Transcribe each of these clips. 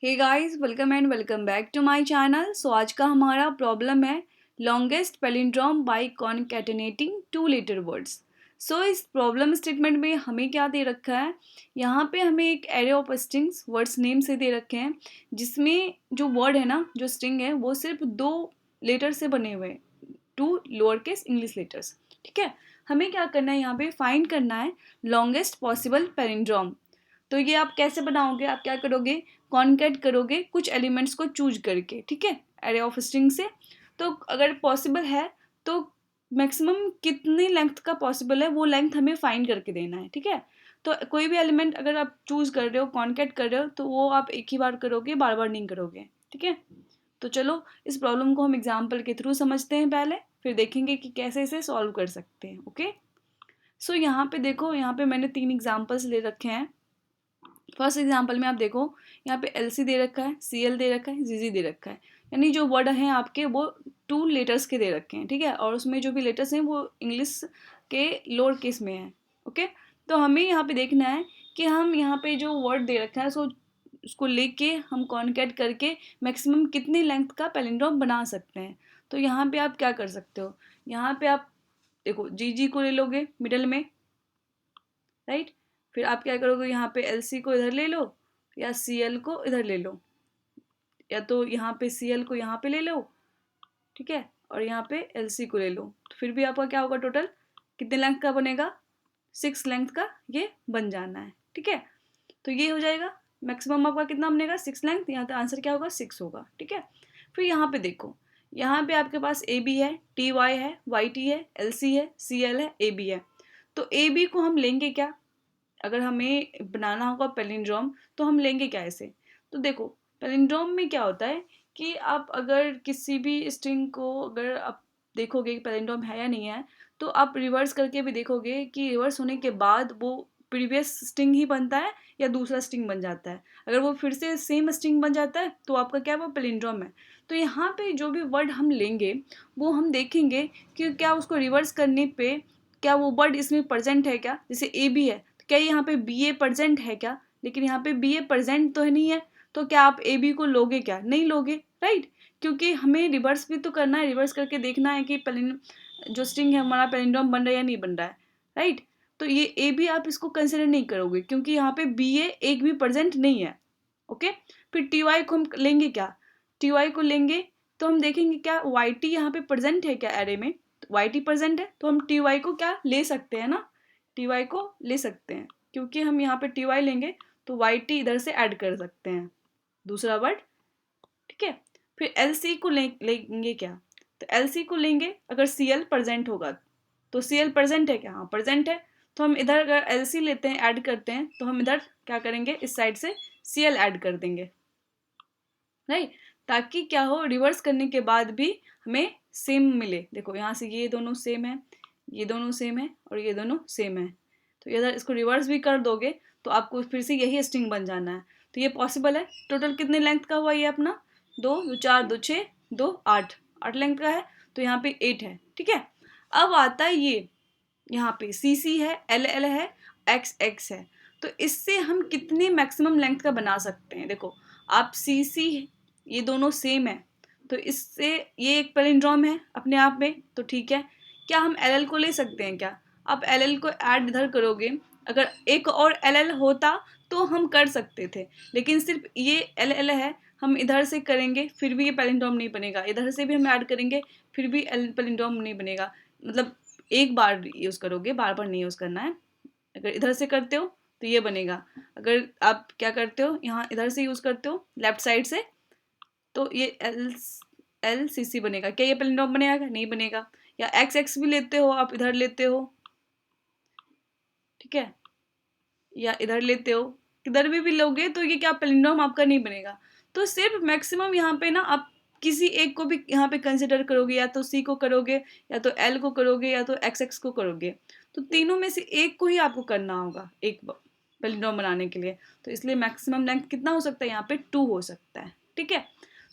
Hey guys, welcome and welcome back to my channel. So आज का हमारा problem है longest palindrome by concatenating two letter words. So इस problem statement में हमें क्या दे रखा है, यहाँ पे हमें एक array of strings words name से दे रखे हैं, जिसमें जो वर्ड है ना, जो स्ट्रिंग है वो सिर्फ दो लेटर से बने हुए हैं, two lower case English letters. ठीक है, हमें क्या करना है, यहाँ पे फाइंड करना है लॉन्गेस्ट पॉसिबल पैलिंड्रोम। तो ये आप कैसे बनाओगे, आप क्या करोगे, कॉन्कैट करोगे कुछ एलिमेंट्स को चूज करके, ठीक है, एरे ऑफ स्ट्रिंग से। तो अगर पॉसिबल है तो मैक्सिमम कितनी लेंथ का पॉसिबल है वो लेंथ हमें फाइंड करके देना है। ठीक है, तो कोई भी एलिमेंट अगर आप चूज कर रहे हो, कॉन्कैट कर रहे हो, तो वो आप एक ही बार करोगे, बार बार नहीं करोगे। ठीक है, तो चलो इस प्रॉब्लम को हम एग्जाम्पल के थ्रू समझते हैं पहले, फिर देखेंगे कि कैसे इसे सॉल्व कर सकते हैं। ओके, सो यहाँ पे देखो, यहाँ पे मैंने 3 एग्जाम्पल्स ले रखे हैं। फर्स्ट एग्जाम्पल में आप देखो, यहाँ पे एल सी दे रखा है, सी एल दे रखा है, जी जी दे रखा है, यानी जो वर्ड हैं आपके वो 2 लेटर्स के दे रखे हैं। ठीक है, और उसमें जो भी लेटर्स हैं वो इंग्लिश के लोअर केस में हैं। ओके, तो हमें यहाँ पे देखना है कि हम यहाँ पे जो वर्ड दे रखा है, सो उसको लेके हम कॉन्कैट करके मैक्सिमम कितनी लेंथ का पैलिंड्रोम बना सकते हैं। तो यहाँ पे आप क्या कर सकते हो, यहाँ पे आप देखो जी जी को ले लोगे मिडल में, राइट। फिर आप क्या करोगे, यहाँ पे एल सी को इधर ले लो या सी एल को इधर ले लो, या तो यहाँ पे सी एल को यहाँ पे ले लो, ठीक है, और यहाँ पे एल सी को ले लो। तो फिर भी आपका क्या होगा, टोटल कितने लेंथ का बनेगा, 6 लेंथ का ये बन जाना है। ठीक है, तो ये हो जाएगा, मैक्सिमम आपका कितना बनेगा, 6 लेंथ। यहाँ पे आंसर क्या होगा, 6 होगा। ठीक है, फिर यहाँ पे देखो, यहाँ पे आपके पास ए बी है, टी वाई है, वाई टी है, एल सी है, सी एल है, ए बी है। तो ए बी को हम लेंगे क्या, अगर हमें बनाना होगा पैलिंड्रोम तो हम लेंगे क्या ऐसे। तो देखो पैलिंड्रोम में क्या होता है कि आप अगर किसी भी स्ट्रिंग को अगर आप देखोगे कि पैलिंड्रोम है या नहीं है, तो आप रिवर्स करके भी देखोगे कि रिवर्स होने के बाद वो प्रीवियस स्ट्रिंग ही बनता है या दूसरा स्ट्रिंग बन जाता है। अगर वो फिर से सेम स्ट्रिंग बन जाता है तो आपका क्या, वो पैलिंड्रोम है। तो यहाँ पे जो भी वर्ड हम लेंगे वो हम देखेंगे कि क्या उसको रिवर्स करने पे क्या वो वर्ड इसमें प्रेजेंट है क्या। जैसे ए बी है, क्या यहाँ पे बी ए प्रेजेंट है क्या, लेकिन यहाँ पे बी ए प्रेजेंट तो है नहीं है, तो क्या आप ए बी को लोगे क्या, नहीं लोगे, राइट। क्योंकि हमें रिवर्स भी तो करना है, रिवर्स करके देखना है कि जो स्ट्रिंग है हमारा पैलिंड्रोम बन रहा है या नहीं बन रहा है, राइट। तो ये ए बी आप इसको कंसिडर नहीं करोगे क्योंकि यहाँ पे बी ए एक भी प्रेजेंट नहीं है। ओके, फिर टी वाई को हम लेंगे क्या, टी वाई को लेंगे तो हम देखेंगे क्या वाई टी यहाँ पे प्रेजेंट है क्या एरे में, वाई टी प्रेजेंट है तो हम टी वाई को क्या ले सकते हैं ना, टी वाई को ले सकते हैं, क्योंकि हम यहाँ पे टी वाई लेंगे तो वाई टी इधर से ऐड कर सकते हैं दूसरा वर्ड। ठीक है, फिर एल सी को लेंगे क्या, तो एल सी को लेंगे अगर सी एल प्रेजेंट होगा, तो सी एल प्रेजेंट है क्या, हाँ प्रेजेंट है। तो हम इधर अगर एल सी लेते हैं, ऐड करते हैं, तो हम इधर क्या करेंगे, इस साइड से सी एल ऐड कर देंगे, राइट। ताकि क्या हो, रिवर्स करने के बाद भी हमें सेम मिले। देखो यहाँ से ये दोनों सेम है, ये दोनों सेम है और ये दोनों सेम है, तो इधर इसको रिवर्स भी कर दोगे तो आपको फिर से यही स्ट्रिंग बन जाना है। तो ये पॉसिबल है। टोटल कितने लेंथ का हुआ ये अपना, 2 2 4 2 6 2 8, 8 लेंथ का है, तो यहाँ पे 8 है। ठीक है, अब आता है ये, यहाँ पे सी सी है, एल एल है, एक्स एक्स है। तो इससे हम कितने मैक्सिमम लेंथ का बना सकते हैं। देखो आप सी सी, ये दोनों सेम है, तो इससे ये एक पैलिंड्रोम है अपने आप में, तो ठीक है। क्या हम एल एल को ले सकते हैं क्या, आप एल एल को ऐड इधर करोगे, अगर एक और एल एल होता तो हम कर सकते थे, लेकिन सिर्फ ये एल एल है, हम इधर से करेंगे फिर भी ये पैलिंड्रोम नहीं बनेगा, इधर से भी हम ऐड करेंगे फिर भी एल पैलिंड्रोम नहीं बनेगा। मतलब एक बार यूज़ करोगे, बार बार नहीं यूज़ करना है। अगर इधर से करते हो तो ये बनेगा, अगर आप क्या करते हो, यहाँ इधर से यूज़ करते हो लेफ्ट साइड से, तो ये एल एल सी सी बनेगा। क्या ये पैलिंड्रोम बनेगा, नहीं बनेगा। या एक्स एक्स भी लेते हो आप, इधर लेते हो, ठीक है, या इधर लेते हो, किधर भी लोगे तो ये क्या पैलिंड्रोम आपका नहीं बनेगा। तो सिर्फ मैक्सिमम यहाँ पे ना आप किसी एक को भी यहाँ पे कंसिडर करोगे, या तो सी को करोगे, या तो एल को करोगे, या तो एक्स एक्स को करोगे। तो तीनों में से एक को ही आपको करना होगा एक पैलिंड्रोम बनाने के लिए। तो इसलिए मैक्सिमम लेंथ कितना हो सकता है, यहाँ पे 2 हो सकता है। ठीक है,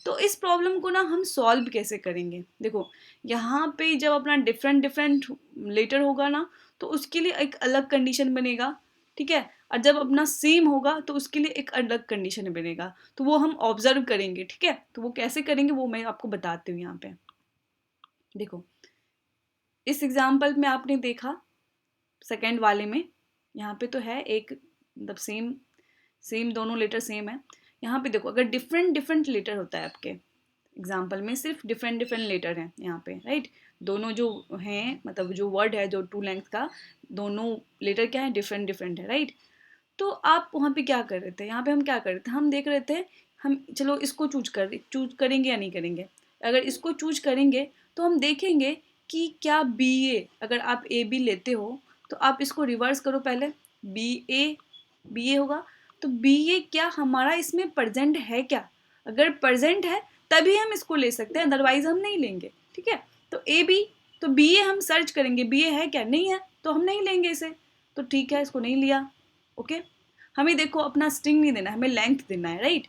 तो इस प्रॉब्लम को ना हम सॉल्व कैसे करेंगे, देखो यहाँ पे जब अपना डिफरेंट डिफरेंट लेटर होगा ना, तो उसके लिए एक अलग कंडीशन बनेगा। ठीक है। और जब अपना सेम होगा तो उसके लिए एक अलग कंडीशन बनेगा, तो वो हम ऑब्जर्व करेंगे, ठीक है। तो वो कैसे करेंगे वो मैं आपको बताती हूँ यहाँ पे। देखो इस एग्जाम्पल में आपने देखा सेकेंड वाले में, यहाँ पे तो है एक मतलब सेम सेम दोनों लेटर सेम है। यहाँ पे देखो अगर डिफरेंट डिफरेंट लेटर होता है आपके एग्जाम्पल में, सिर्फ डिफरेंट डिफरेंट लेटर हैं यहाँ पे, राइट। दोनों जो हैं मतलब जो वर्ड है जो टू लेंथ का, दोनों लेटर क्या है, डिफरेंट डिफरेंट है, राइट। तो आप वहाँ पे क्या कर रहे थे, यहाँ पे हम क्या कर रहे थे, हम देख रहे थे हम चलो इसको चूज करेंगे या नहीं करेंगे। अगर इसको चूज करेंगे तो हम देखेंगे कि क्या बी ए, अगर आप ए बी लेते हो तो आप इसको रिवर्स करो पहले, बी ए होगा। तो बी ए क्या हमारा इसमें प्रेजेंट है क्या, अगर प्रेजेंट है तभी हम इसको ले सकते हैं, अदरवाइज हम नहीं लेंगे, ठीक है। तो ए बी, तो बी ए हम सर्च करेंगे, बी ए है क्या, नहीं है तो हम नहीं लेंगे इसे, तो ठीक है इसको नहीं लिया। ओके, हमें देखो अपना स्ट्रिंग नहीं देना है, हमें लेंथ देना है, राइट।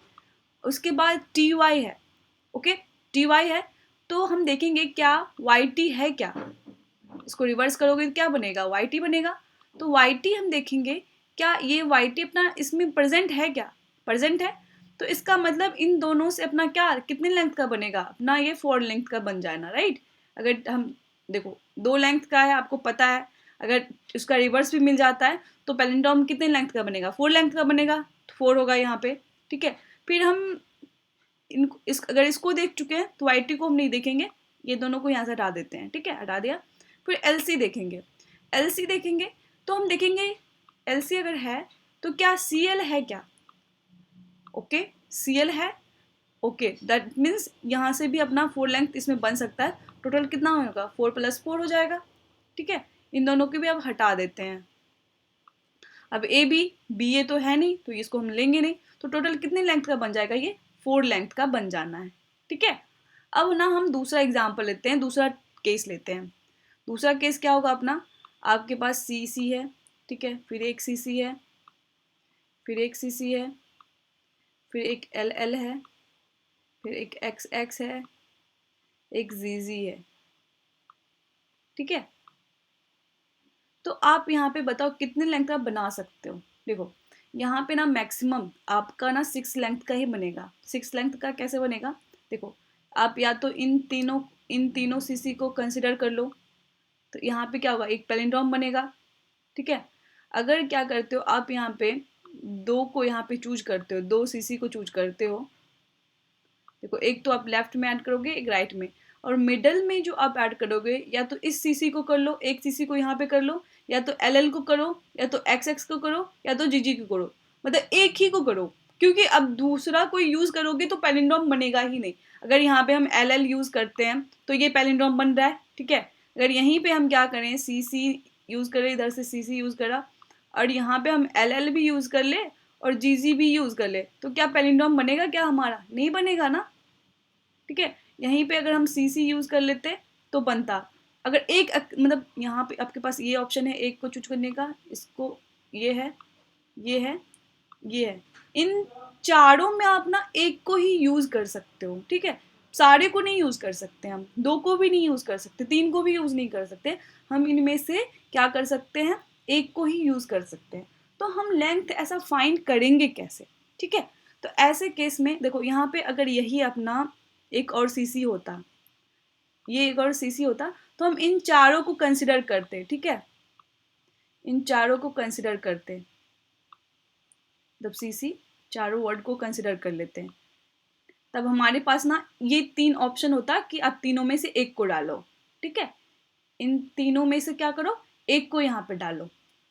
उसके बाद टी वाई है, ओके, टी वाई है, तो हम देखेंगे क्या वाई टी है क्या, इसको रिवर्स करोगे तो क्या बनेगा, वाई टी बनेगा। तो वाई टी हम देखेंगे क्या ये वाई टी अपना इसमें प्रेजेंट है क्या, प्रेजेंट है। तो इसका मतलब इन दोनों से अपना क्या कितने लेंथ का बनेगा, अपना ये 4 लेंथ का बन जाना, राइट। अगर हम देखो 2 लेंथ का है आपको पता है, अगर उसका रिवर्स भी मिल जाता है तो पैलिंड्रोम कितने लेंथ का बनेगा, 4 लेंथ का बनेगा, तो 4 होगा यहाँ पे, ठीक है। फिर हम अगर इसको देख चुके हैं तो वाई टी को हम नहीं देखेंगे, ये दोनों को यहाँ से हटा देते हैं, ठीक है, हटा दिया। फिर एल सी देखेंगे, एल सी देखेंगे तो हम देखेंगे एल सी अगर है तो क्या सी एल है क्या, ओके सी एल है, ओके दैट मीन्स यहाँ से भी अपना 4 लेंथ इसमें बन सकता है। टोटल कितना होगा, 4 + 4 हो जाएगा, ठीक है। इन दोनों को भी अब हटा देते हैं। अब ए बी ए तो है नहीं तो इसको हम लेंगे नहीं, तो टोटल कितने लेंथ का बन जाएगा, ये 4 लेंथ का बन जाना है, ठीक है। अब ना हम दूसरा एग्जाम्पल लेते हैं, दूसरा केस लेते हैं। दूसरा केस क्या होगा अपना, आपके पास सी सी है, ठीक है, फिर एक सी सी है, फिर एक सी सी है, फिर एक एल एल है, फिर एक एक्स एक्स है, एक जी जी है, ठीक है। तो आप यहाँ पे बताओ कितने लेंथ का बना सकते हो। देखो यहाँ पे ना मैक्सिमम आपका ना 6 लेंथ का ही बनेगा। 6 लेंथ का कैसे बनेगा, देखो आप या तो इन तीनों सीसी को कंसिडर कर लो, तो यहाँ पे क्या होगा, एक पैलिंड्रोम बनेगा, ठीक है। अगर क्या करते हो आप यहाँ पे 2 को यहाँ पे चूज करते हो, 2 सीसी को चूज करते हो, देखो एक तो आप लेफ्ट में ऐड करोगे एक राइट में, और मिडल में जो आप ऐड करोगे या तो इस सीसी को कर लो, एक सीसी को यहाँ पे कर लो, या तो एल एल को करो, या तो एक्स एक्स को करो, या तो जी जी को करो, मतलब एक ही को करो, क्योंकि अब दूसरा कोई यूज करोगे तो पैलिंड्रोम बनेगा ही नहीं। अगर यहाँ पे हम एल एल यूज करते हैं तो ये पैलिंड्रोम बन रहा है, ठीक है। अगर यहीं पे हम क्या करें, सी सी यूज करें, इधर से सी सी यूज करा, और यहाँ पे हम एल एल भी यूज कर ले और जी जी भी यूज कर ले, तो क्या पैलिंड्रोम बनेगा क्या, हमारा नहीं बनेगा ना, ठीक है। यहीं पे अगर हम सी सी यूज कर लेते तो बनता। अगर एक मतलब यहाँ पे आपके पास ये ऑप्शन है एक को चूज करने का, इसको ये है, ये है, ये है, इन चारों में आप ना एक को ही यूज कर सकते हो, ठीक है। सारे को नहीं यूज कर सकते, हम 2 को भी नहीं यूज कर सकते, 3 को भी यूज नहीं कर सकते, हम इनमें से क्या कर सकते हैं, एक को ही यूज कर सकते हैं। तो हम लेंथ ऐसा फाइंड करेंगे कैसे, ठीक है। तो ऐसे केस में देखो यहाँ पे अगर यही अपना एक और सीसी होता, ये एक और सीसी होता, तो हम इन चारों को कंसिडर करते, ठीक है, इन चारों को कंसिडर करते, जब सीसी चारों वर्ड को कंसिडर कर लेते हैं, तब हमारे पास ना ये 3 ऑप्शन होता कि आप तीनों में से एक को डालो, ठीक है। इन तीनों में से क्या करो, एक को यहाँ पे डालो,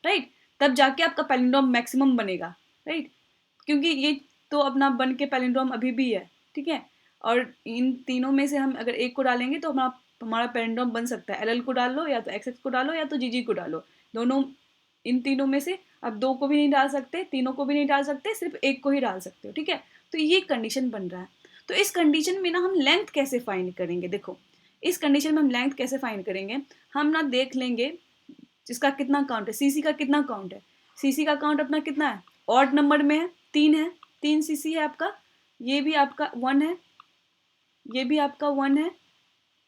राइट, तब जाके आपका पैलिंड्रोम मैक्सिमम बनेगा, राइट, क्योंकि ये तो अपना बन के पैलिंड्रोम अभी भी है, ठीक है। और इन तीनों में से हम अगर एक को डालेंगे तो हमारा हमारा पैलिंड्रोम बन सकता है, एल एल को डाल लो, या तो एक्स एक्स को डालो, या तो जी जी को डालो, दोनों, इन तीनों में से आप 2 को भी नहीं डाल सकते, तीनों को भी नहीं डाल सकते, सिर्फ एक को ही डाल सकते हो, ठीक है। तो ये कंडीशन बन रहा है। तो इस कंडीशन में ना हम लेंथ कैसे फाइंड करेंगे, देखो इस कंडीशन में हम लेंथ कैसे फाइंड करेंगे, हम ना देख लेंगे जिसका कितना काउंट है, सीसी का कितना काउंट है, सीसी का काउंट अपना कितना है, ऑड नंबर में है, 3 है, 3 सीसी है आपका, ये भी आपका 1 है, ये भी आपका 1 है,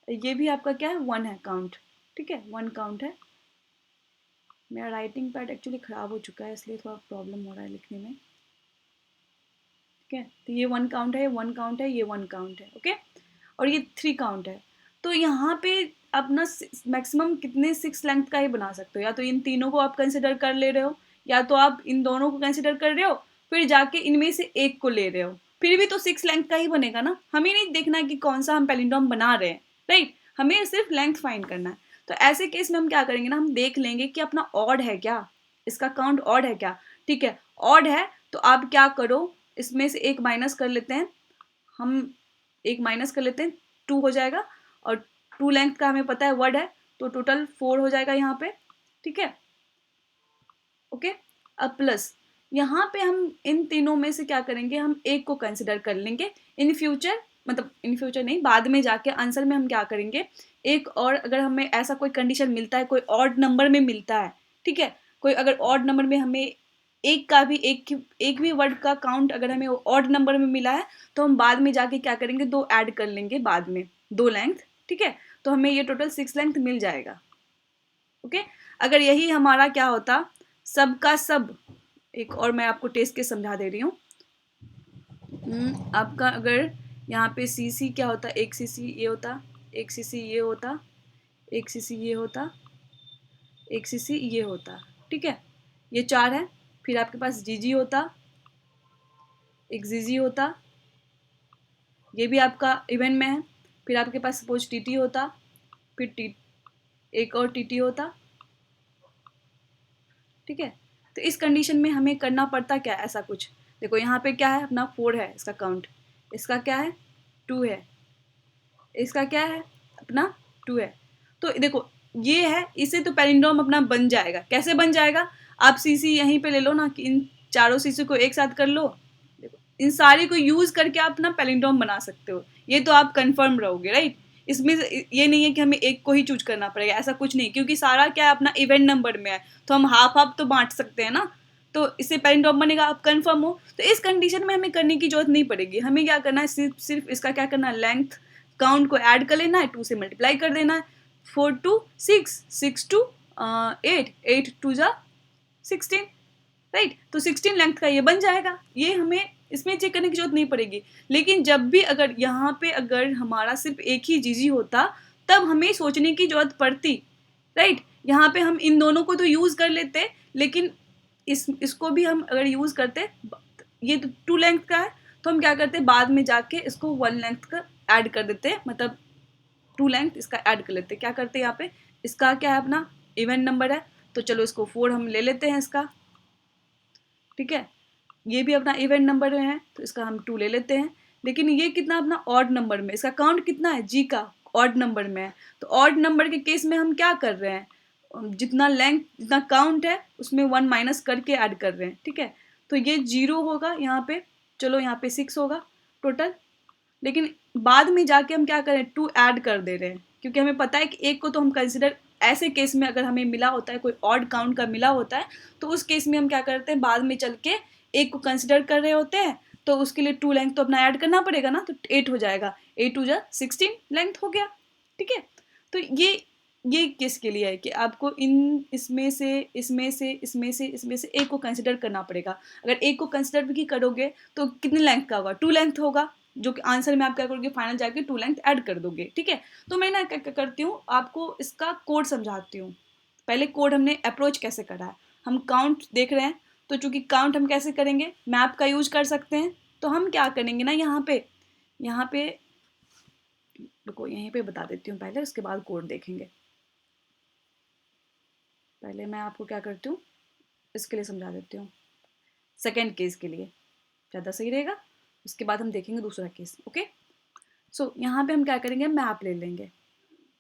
ये भी आपका क्या है 1 है काउंट, ठीक है 1 काउंट है। मेरा राइटिंग पैड एक्चुअली ख़राब हो चुका है, इसलिए थोड़ा प्रॉब्लम हो रहा है लिखने में। ठीक है, तो ये 1 काउंट है, 1 काउंट है, ये 1 काउंट है। ओके, और ये 3 काउंट है। तो यहाँ पे अपना मैक्सिमम कितने 6 लेंथ का ही बना सकते हो, या तो इन तीनों को आप कंसिडर कर ले रहे हो, या तो आप इन दोनों को कंसिडर कर रहे हो, फिर जाके इनमें से एक को ले रहे हो, फिर भी तो 6 लेंथ का ही बनेगा ना। हमें नहीं देखना कि कौन सा हम पैलिंड्रोम बना रहे हैं, राइट, हमें सिर्फ लेंथ फाइंड करना है। तो ऐसे केस में हम क्या करेंगे ना, हम देख लेंगे कि अपना ऑड है क्या, इसका काउंट ऑड है क्या। ठीक है, ऑड है तो आप क्या करो, इसमें से एक माइनस कर लेते हैं, हम एक माइनस कर लेते हैं, 2 हो जाएगा, और 2 लेंथ का हमें पता है वर्ड है, तो टोटल 4 हो जाएगा यहाँ पे। ठीक है, ओके। अब प्लस यहाँ पे हम इन तीनों में से क्या करेंगे, हम एक को कंसिडर कर लेंगे। इन फ्यूचर, मतलब इन फ्यूचर नहीं, बाद में जाके आंसर में हम क्या करेंगे, एक और अगर हमें ऐसा कोई कंडीशन मिलता है, कोई ऑड नंबर में मिलता है, ठीक है, कोई अगर ऑड नंबर में हमें एक का भी एक भी वर्ड का काउंट अगर हमें ऑड नंबर में मिला है, तो हम बाद में जाके क्या करेंगे, 2 ऐड कर लेंगे बाद में, 2 लेंथ। ठीक है, तो हमें ये टोटल 6 लेंथ मिल जाएगा। ओके, अगर यही हमारा क्या होता, सब का सब, एक और मैं आपको टेस्ट के समझा दे रही हूँ। आपका अगर यहाँ पे सीसी क्या होता, एक सीसी ये होता, एक सीसी ये होता, एक सीसी ये होता, एक सीसी ये होता। ठीक है, ये 4 है। फिर आपके पास जीजी होता, एक जीजी होता, ये भी आपका इवेंट में है। फिर आपके पास सपोज टीटी होता, फिर टी एक और टीटी होता। ठीक है, तो इस कंडीशन में हमें करना पड़ता क्या, ऐसा कुछ देखो, यहाँ पे क्या है, अपना 4 है इसका काउंट, इसका क्या है 2 है, इसका क्या है अपना 2 है। तो देखो ये है, इसे तो पैलिंड्रोम अपना बन जाएगा। कैसे बन जाएगा, आप सीसी यहीं पे ले लो ना, कि इन चारों सीसी को एक साथ कर लो, देखो इन सारी को यूज करके आप अपना पैलिंड्रोम बना सकते हो। ये तो आप कंफर्म रहोगे, राइट। इसमें ये नहीं है कि हमें एक को ही चूज करना पड़ेगा, ऐसा कुछ नहीं, क्योंकि सारा क्या है अपना इवेंट नंबर में है, तो हम हाफ हाफ तो बांट सकते हैं ना, तो इससे पैलिंड्रोम बनेगा, आप कंफर्म हो। तो इस कंडीशन में हमें करने की जरूरत नहीं पड़ेगी। हमें क्या करना है, सिर्फ इसका क्या करना है, लेंथ काउंट को ऐड कर लेना है, 2 से मल्टीप्लाई कर देना है, 4 टू 6, 6 टू 8, 8 टू जा 16, राइट। तो 16 लेंथ का ये बन जाएगा, ये हमें इसमें चेक करने की जरूरत नहीं पड़ेगी। लेकिन जब भी अगर यहाँ पे अगर हमारा सिर्फ एक ही जीजी होता, तब हमें सोचने की जरूरत पड़ती, राइट। यहाँ पे हम इन दोनों को तो यूज कर लेते, लेकिन इसको भी हम अगर यूज करते, ये तो 2 लेंथ का है, तो हम क्या करते, बाद में जाके इसको 1 लेंथ का ऐड कर देते, मतलब 2 लेंथ इसका ऐड कर लेते। क्या करते यहाँ पे, इसका क्या है अपना इवेंट नंबर है, तो चलो इसको 4 हम ले लेते हैं इसका। ठीक है, ये भी अपना इवेंट नंबर में है, तो इसका हम 2 ले लेते हैं। लेकिन ये कितना अपना ऑड नंबर में, इसका काउंट कितना है, जी का ऑड नंबर में है। तो ऑड नंबर के केस में हम क्या कर रहे हैं, जितना लेंथ जितना काउंट है उसमें 1 माइनस करके ऐड कर रहे हैं। ठीक है, तो ये 0 होगा यहाँ पे, चलो यहाँ पे 6 होगा टोटल। लेकिन बाद में जाके हम क्या करें, 2 ऐड कर दे रहे हैं, क्योंकि हमें पता है कि एक को तो हम कंसिडर, ऐसे केस में अगर हमें मिला होता है, कोई ऑड काउंट का मिला होता है, तो उस केस में हम क्या करते हैं, बाद में चल के एक को कंसिडर कर रहे होते हैं, तो उसके लिए 2 लेंथ तो अपना ऐड करना पड़ेगा ना, तो 8 हो जाएगा, 8 टू जा 16 लेंथ हो गया। ठीक है, तो ये किसके लिए है कि आपको इन इसमें से इसमें से इसमें से इसमें से एक को कंसिडर करना पड़ेगा। अगर एक को कंसिडर भी करोगे तो कितनी लेंथ का होगा, 2 लेंथ होगा, जो कि आंसर में आप क्या करोगे, फाइनल जाके 2 लेंथ ऐड कर दोगे। ठीक है, तो मैं ना क्या करती हूँ, आपको इसका कोड समझाती हूँ। पहले कोड हमने अप्रोच कैसे करा है, हम काउंट देख रहे हैं, तो चूंकि काउंट हम कैसे करेंगे, मैप का यूज कर सकते हैं। तो हम क्या करेंगे ना, यहाँ पे रुको, यहीं पे बता देती हूँ पहले, उसके बाद कोड देखेंगे। पहले मैं आपको क्या करती हूँ, इसके लिए समझा देती हूँ, सेकेंड केस के लिए ज़्यादा सही रहेगा, उसके बाद हम देखेंगे दूसरा केस। ओके, सो यहाँ पे हम क्या करेंगे, मैप ले लेंगे।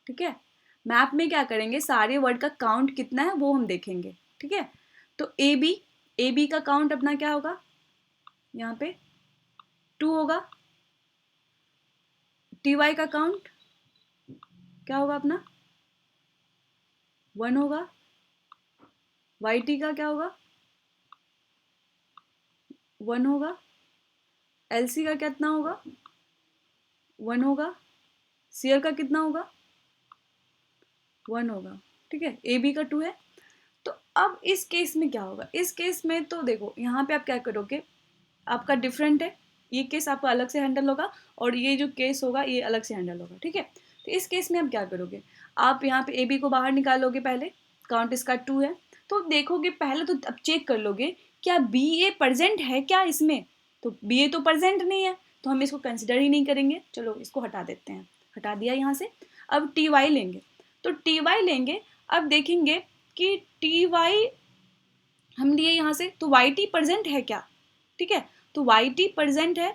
ठीक है, मैप में क्या करेंगे, सारे वर्ड का काउंट कितना है वो हम देखेंगे। ठीक है, तो ए बी का काउंट अपना क्या होगा, यहाँ पे 2 होगा। टी वाई का काउंट क्या होगा अपना 1 होगा। वाई टी का क्या होगा 1 होगा। एल सी का कितना होगा 1 होगा। सी एल का कितना होगा 1 होगा। ठीक है, ए बी का 2 है। तो अब इस केस में क्या होगा, इस केस में तो देखो यहाँ पे आप क्या करोगे, आपका डिफरेंट है, ये केस आपका अलग से हैंडल होगा और ये जो केस होगा ये अलग से हैंडल होगा, ठीक है। तो इस केस में आप क्या करोगे, आप यहाँ पे ए बी को बाहर निकालोगे, पहले काउंट इसका 2 है, तो देखोगे पहले तो अब चेक कर लोगे क्या बी ए प्रजेंट है क्या इसमें, तो बी ए तो प्रजेंट नहीं है, तो हम इसको कंसिडर ही नहीं करेंगे, चलो इसको हटा देते हैं, हटा दिया यहाँ से। अब टी वाई लेंगे, तो टी वाई लेंगे, अब देखेंगे कि टी वाई हम लिए यहाँ से, तो वाई टी प्रजेंट है क्या, ठीक है, तो वाई टी प्रजेंट है,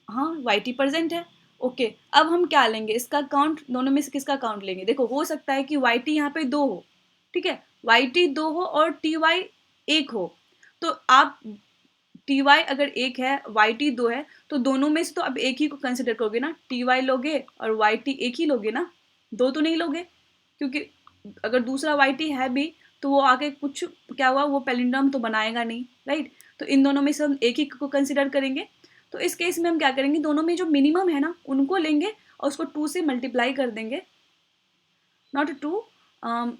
हाँ वाई टी प्रजेंट है, ओके। अब हम क्या लेंगे, इसका काउंट, दोनों में से किसका काउंट लेंगे, देखो हो सकता है कि वाई टी यहाँ पे 2 हो, ठीक है, वाई टी 2 हो और टी वाई 1 हो, तो आप टी वाई अगर 1 है वाई टी 2 है, तो दोनों में से तो अब एक ही को कंसिडर करोगे ना, टी वाई लोगे और वाई टी एक ही लोगे ना, दो तो नहीं लोगे, क्योंकि अगर दूसरा वाई टी है भी तो वो आगे कुछ क्या हुआ, वो पैलिंड्रोम तो बनाएगा नहीं, राइट। तो इन दोनों में से हम एक ही को कंसिडर करेंगे, तो इस केस में हम क्या करेंगे, दोनों में जो मिनिमम है ना उनको लेंगे और उसको 2 से मल्टीप्लाई कर देंगे, नॉट 2,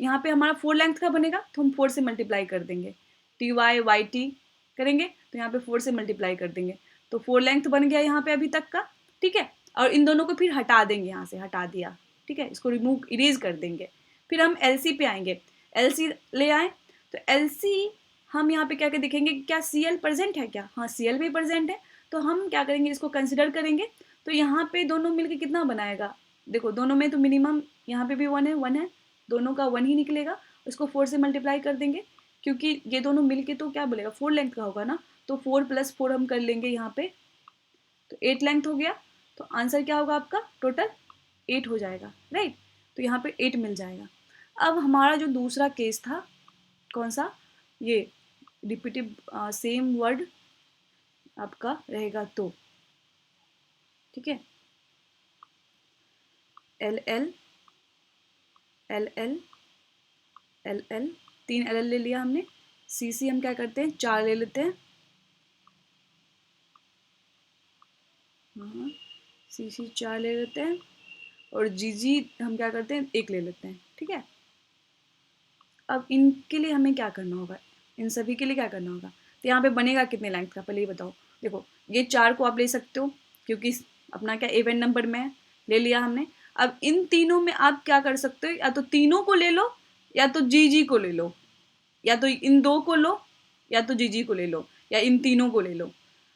यहाँ पे हमारा 4 लेंथ का बनेगा तो हम 4 से मल्टीप्लाई कर देंगे, टी वाई वाई टी करेंगे तो यहाँ पे 4 से मल्टीप्लाई कर देंगे, तो 4 लेंथ बन गया यहाँ पे अभी तक का, ठीक है। और इन दोनों को फिर हटा देंगे, यहाँ से हटा दिया, ठीक है, इसको रिमूव इरेज कर देंगे। फिर हम एल सी पे आएंगे, एल सी ले आए, तो एल सी हम यहाँ पे क्या क्या देखेंगे, क्या सी एल प्रजेंट है क्या, हाँ सी एल भी प्रजेंट है, तो हम क्या करेंगे, इसको कंसिडर करेंगे, तो यहाँ पे दोनों मिलके कितना बनाएगा, देखो दोनों में तो मिनिमम यहाँ पे भी 1 है, दोनों का 1 ही निकलेगा, इसको 4 से मल्टीप्लाई कर देंगे, क्योंकि ये दोनों मिलके तो क्या बोलेगा 4 लेंथ का होगा ना, तो 4 + 4 हम कर लेंगे यहाँ पे, तो 8 लेंथ हो गया, तो आंसर क्या होगा आपका, टोटल 8 हो जाएगा, राइट। तो यहाँ पे 8 मिल जाएगा। अब हमारा जो दूसरा केस था, कौन सा, ये रिपीटिव सेम वर्ड आपका रहेगा, तो ठीक है, L L L L L L 3 L L ले लिया हमने, सी सी हम क्या करते हैं 4 ले लेते हैं, हाँ सी सी 4 ले लेते हैं, और जी जी हम क्या करते हैं 1 ले लेते हैं, ठीक है। अब इनके लिए हमें क्या करना होगा, इन सभी के लिए क्या करना होगा, तो यहाँ पे बनेगा कितने लेंथ का, पहले ये बताओ। देखो ये 4 को आप ले सकते हो क्योंकि अपना क्या इवन नंबर में है, ले लिया हमने। अब इन तीनों में आप क्या कर सकते हो, या तो तीनों को ले लो, या तो जी जी को ले लो, या तो इन 2 को लो, या तो जी जी को ले लो, या इन तीनों को ले लो।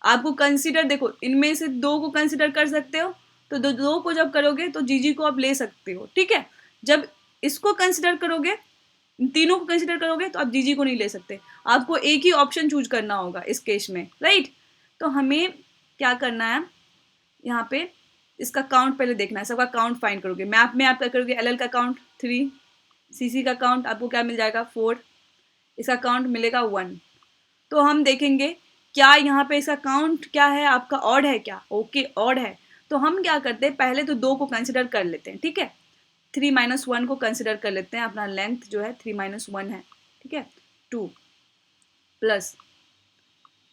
आपको कंसिडर, देखो इनमें से 2 को कंसिडर कर सकते हो, तो 2 को जब करोगे तो जी जी को आप ले सकते हो, ठीक है। जब इसको कंसिडर करोगे, तीनों को कंसिडर करोगे तो आप जी जी को नहीं ले सकते, आपको एक ही ऑप्शन चूज करना होगा इस केस में, राइट। तो हमें क्या करना है, यहाँ पे इसका काउंट पहले देखना है, सबका काउंट फाइंड करोगे, मैप में आप क्या करोगे, एल एल का काउंट 3, सी सी का काउंट आपको क्या मिल जाएगा 4, इसका काउंट मिलेगा 1। तो हम देखेंगे क्या यहाँ पे इसका काउंट क्या है आपका, ऑड है क्या, ओके ऑड है, तो हम क्या करते हैं पहले तो 2 को कंसिडर कर लेते हैं, ठीक है, 3 - 1 को कंसिडर कर लेते हैं, अपना लेंथ जो है 3 - 1 है, ठीक है, 2 प्लस,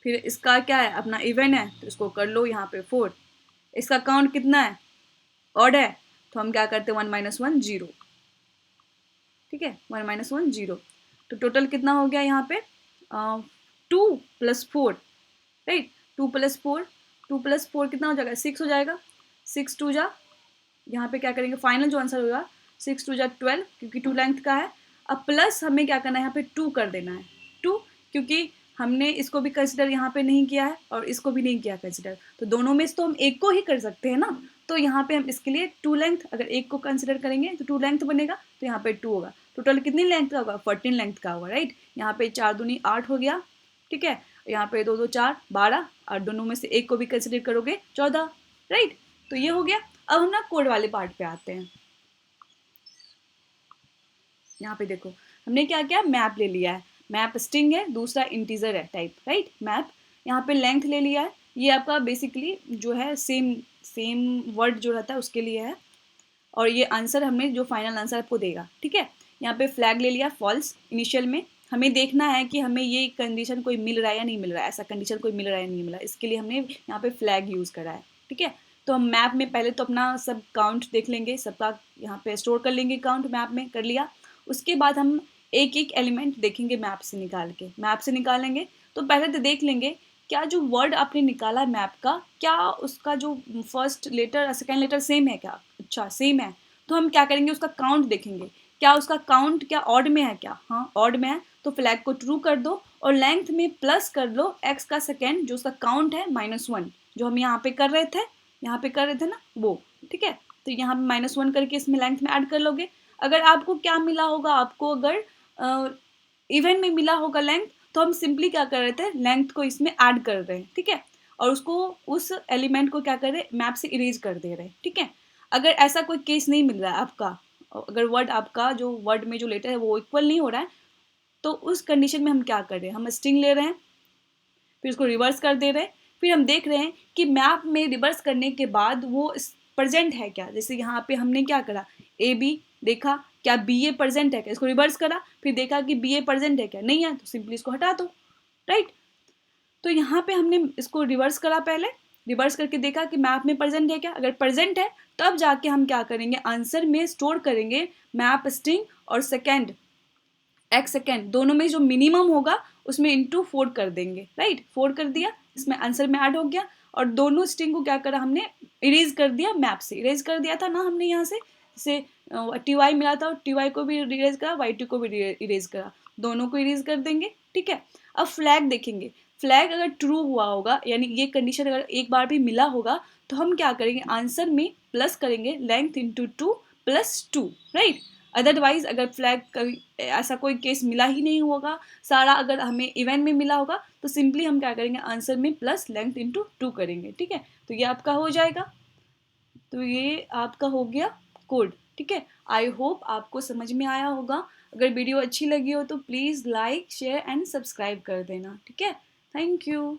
फिर इसका क्या है अपना इवन है तो इसको कर लो यहाँ पे 4, इसका काउंट कितना है, ऑड है, तो हम क्या करते हैं 1 - 1 0, ठीक है, 1 - 1 0, तो टोटल कितना हो गया यहाँ पे 2 + 4, राइट, 2 + 4, 2 + 4 कितना हो जाएगा 6 हो जाएगा, 6 2 जा, यहाँ पे क्या करेंगे फाइनल जो आंसर होगा 6 2 जा 12, क्योंकि 2 लेंथ का है। अब प्लस हमें क्या करना है यहाँ पे 2 कर देना है, 2, क्योंकि हमने इसको भी कंसिडर यहाँ पे नहीं किया है और इसको भी नहीं किया कंसिडर, तो दोनों में से तो हम एक को ही कर सकते हैं ना, तो यहाँ पे हम इसके लिए 2 लेंथ, अगर एक को कंसिडर करेंगे तो 2 लेंथ बनेगा, तो यहाँ पे 2 होगा, टोटल कितनी लेंथ का होगा 14 लेंथ का होगा, राइट। यहाँ पे 4 दूनी 8 हो गया, ठीक है, यहाँ पे 2 2 4 12, और दोनों में से एक को भी कंसिडर करोगे 14, राइट। तो ये हो गया। अब हम ना कोड वाले पार्ट पे आते हैं। यहाँ पे देखो हमने क्या किया, मैप ले लिया है, मैप स्ट्रिंग है, दूसरा इंटीजर है टाइप, राइट। मैप यहाँ पे लेंथ ले लिया है, ये आपका बेसिकली जो है सेम वर्ड जो रहता है उसके लिए है, और ये आंसर हमें जो फाइनल आंसर आपको देगा, ठीक है। यहाँ पे फ्लैग ले लिया फॉल्स, इनिशियल में हमें देखना है कि हमें ये कंडीशन कोई मिल रहा है या नहीं मिल रहा है, ऐसा कंडीशन कोई मिल रहा है या नहीं मिल रहा है, इसके लिए हमने यहाँ पे फ्लैग यूज़ करा है, ठीक है। तो हम मैप में पहले तो अपना सब काउंट देख लेंगे, सबका यहाँ पे स्टोर कर लेंगे, काउंट मैप में कर लिया, उसके बाद हम एक एक एलिमेंट देखेंगे मैप से निकाल के। मैप से निकालेंगे तो पहले तो देख लेंगे क्या जो वर्ड आपने निकाला मैप का, क्या उसका जो first letter second letter same है क्या? अच्छा सेम है, तो हम क्या करेंगे, उसका काउंट देखेंगे, क्या उसका काउंट क्या ऑड में है क्या? हाँ ऑड में है, तो फ्लैग को ट्रू कर दो और लेंथ में प्लस कर लो एक्स का सेकेंड जो उसका काउंट है -1, जो हम यहाँ पे कर रहे थे, यहाँ पे कर रहे थे ना वो, ठीक है। तो यहाँ पे -1 करके इसमें लेंथ में ऐड कर लोगे। अगर आपको क्या मिला होगा, आपको अगर इवन में मिला होगा लेंथ, तो हम सिंपली क्या कर रहे थे, लेंथ को इसमें ऐड कर रहे हैं, ठीक है, और उसको उस एलिमेंट को क्या कर रहे हैं, मैप से इरेज कर दे रहे हैं, ठीक है। अगर ऐसा कोई केस नहीं मिल रहा है आपका, अगर वर्ड आपका जो वर्ड में जो लेटर है वो इक्वल नहीं हो रहा है, तो उस कंडीशन में हम क्या कर रहे हैं, हम स्ट्रिंग ले रहे हैं, फिर उसको रिवर्स कर दे रहे हैं, फिर हम देख रहे हैं कि मैप में रिवर्स करने के बाद वो प्रेजेंट है क्या। जैसे यहाँ पे हमने क्या करा, ए बी देखा, क्या बी ए प्रेजेंट है क्या, इसको रिवर्स करा, फिर देखा कि बी ए प्रेजेंट है क्या, नहीं है तो सिंपली इसको हटा दो, राइट। तो यहाँ पे हमने इसको रिवर्स करा, पहले रिवर्स करके देखा कि मैप में प्रेजेंट है क्या, अगर प्रेजेंट है तब जाके हम क्या करेंगे, आंसर में स्टोर करेंगे मैप स्ट्रिंग और सेकेंड एक्स सेकेंड दोनों में जो मिनिमम होगा उसमें इंटू 4 कर देंगे, राइट। 4 कर दिया, इसमें आंसर में ऐड हो गया, और दोनों स्ट्रिंग को क्या करा हमने, इरेज कर दिया, मैप से इरेज कर दिया था ना हमने यहाँ से, जैसे टी वाई मिला था, टी वाई को भी इरेज करा, वाई टी को भी इरेज करा, दोनों को इरेज कर देंगे, ठीक है। अब फ्लैग देखेंगे, फ्लैग अगर ट्रू हुआ होगा, यानी ये कंडीशन अगर एक बार भी मिला होगा, तो हम क्या करेंगे, आंसर में प्लस करेंगे लेंथ इंटू 2 + 2, राइट। अदरवाइज अगर फ्लैग कभी ऐसा कोई केस मिला ही नहीं होगा, सारा अगर हमें इवेंट में मिला होगा, तो सिंपली हम क्या करेंगे, आंसर में प्लस लेंथ इंटू 2 करेंगे, ठीक है। तो ये आपका हो जाएगा, तो ये आपका हो गया कोड, ठीक है। आई होप आपको समझ में आया होगा। अगर वीडियो अच्छी लगी हो तो please like share and subscribe कर देना, ठीक है। Thank you.